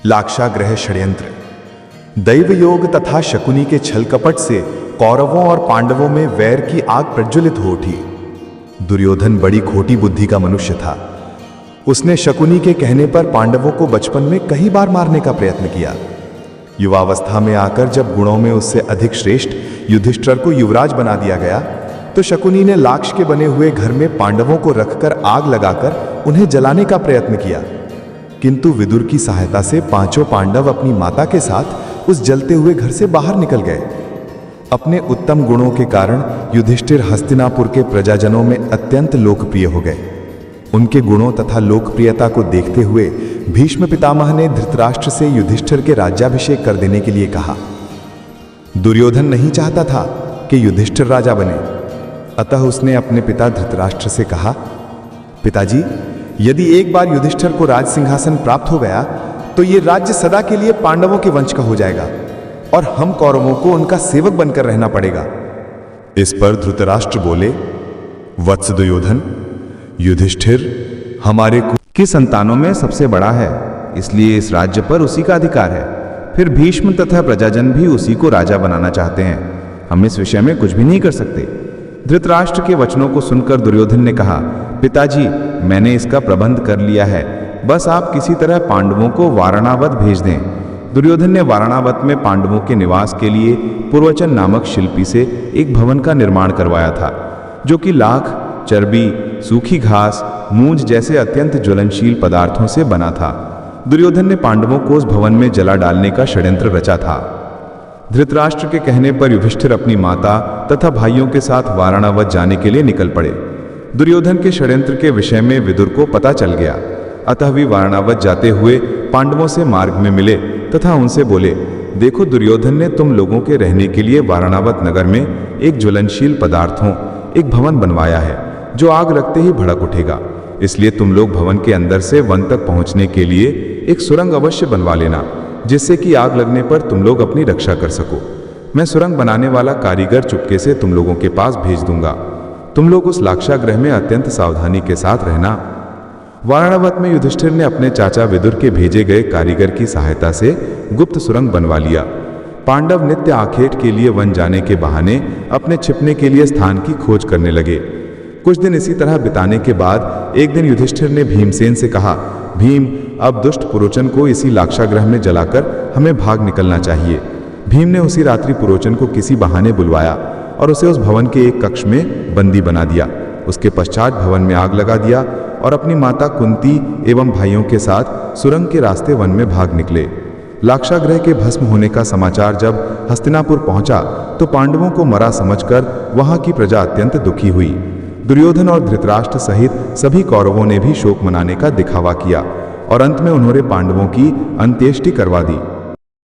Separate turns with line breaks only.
लाक्षागृह षड्यंत्र। दैवयोग तथा शकुनी के छल कपट से कौरवों और पांडवों में वैर की आग प्रज्वलित हो उठी। दुर्योधन बड़ी खोटी बुद्धि का मनुष्य था। उसने शकुनी के कहने पर पांडवों को बचपन में कई बार मारने का प्रयत्न किया। युवावस्था में आकर जब गुणों में उससे अधिक श्रेष्ठ युधिष्ठिर को युवराज बना दिया गया, तो शकुनी ने लाक्ष के बने हुए घर में पांडवों को रखकर आग लगाकर उन्हें जलाने का प्रयत्न किया। किंतु विदुर की सहायता से पांचों पांडव अपनी माता के साथ उस जलते हुए घर से बाहर निकल गए। अपने उत्तम गुणों के कारण युधिष्ठिर हस्तिनापुर के प्रजाजनों में अत्यंत लोकप्रिय हो गए। उनके गुणों तथा लोकप्रियता को देखते हुए भीष्म पितामह ने धृतराष्ट्र से युधिष्ठिर के राज्याभिषेक कर देने के लिए कहा। दुर्योधन नहीं चाहता था कि युधिष्ठिर राजा बने, अतः उसने अपने पिता धृतराष्ट्र से कहा, पिताजी, यदि एक बार युधिष्ठिर को राज सिंहासन प्राप्त हो गया तो ये राज्य सदा के लिए पांडवों के वंश का हो जाएगा और हम कौरवों को उनका सेवक बनकर रहना पड़ेगा। इस पर धृतराष्ट्र बोले, वत्स दुर्योधन, युधिष्ठिर हमारे कुल की संतानों में सबसे बड़ा है, इसलिए इस राज्य पर उसी का अधिकार है। फिर भीष्म तथा प्रजाजन भी उसी को राजा बनाना चाहते हैं। हम इस विषय में कुछ भी नहीं कर सकते। धृतराष्ट्र के वचनों को सुनकर दुर्योधन ने कहा, पिताजी, मैंने इसका प्रबंध कर लिया है, बस आप किसी तरह पांडवों को वारणावत भेज दें। दुर्योधन ने वारणावत में पांडवों के निवास के लिए पूर्वचन नामक शिल्पी से एक भवन का निर्माण करवाया था, जो कि लाख, चर्बी, सूखी घास, मूंज जैसे अत्यंत ज्वलनशील पदार्थों से बना था। दुर्योधन ने पांडवों को उस भवन में जला डालने का षड्यंत्र रचा था। धृतराष्ट्र के कहने पर युधिष्ठिर अपनी माता तथा भाइयों के साथ वारणावत जाने के लिए निकल पड़े। दुर्योधन के षड्यंत्र के विषय में विदुर को पता चल गया, अतः वे वारणावत जाते हुए पांडवों से मार्ग में मिले तथा उनसे बोले, देखो, दुर्योधन ने तुम लोगों के रहने के लिए वारणावत नगर में एक ज्वलनशील पदार्थों एक भवन बनवाया है, जो आग लगते ही भड़क उठेगा। इसलिए तुम लोग भवन के अंदर से वन तक पहुंचने के लिए एक सुरंग अवश्य बनवा लेना, जिससे कि आग लगने पर तुम लोग अपनी रक्षा कर सको। मैं सुरंग बनाने वाला कारीगर चुपके से तुम लोगों के पास भेज दूंगा। तुम लोग उस लाक्षागृह में अत्यंत सावधानी के साथ रहना। वारणावत में युधिष्ठिर ने अपने चाचा विदुर के भेजे गए कारीगर की सहायता से गुप्त सुरंग बनवा लिया। पांडव नित्य आखेट के लिए वन जाने के बहाने अपने छिपने के लिए स्थान की खोज करने लगे। कुछ दिन इसी तरह बिताने के बाद एक दिन युधिष्ठिर ने भीमसेन से कहा, भीम, अब दुष्ट पुरोचन को इसी लाक्षागृह में जलाकर हमें भाग निकलना चाहिए। भीम ने उसी रात्रि पुरोचन को किसी बहाने बुलवाया और उसे उस भवन के एक कक्ष में बंदी बना दिया। उसके पश्चात भवन में आग लगा दिया और अपनी माता कुंती एवं भाइयों के साथ सुरंग के रास्ते वन में भाग निकले। लाक्षागृह के भस्म होने का समाचार जब हस्तिनापुर पहुंचा तो पांडवों को मरा समझकर वहां की प्रजा अत्यंत दुखी हुई। दुर्योधन और धृतराष्ट्र सहित सभी कौरवों ने भी शोक मनाने का दिखावा किया और अंत में उन्होंने पांडवों की अंत्येष्टि करवा दी।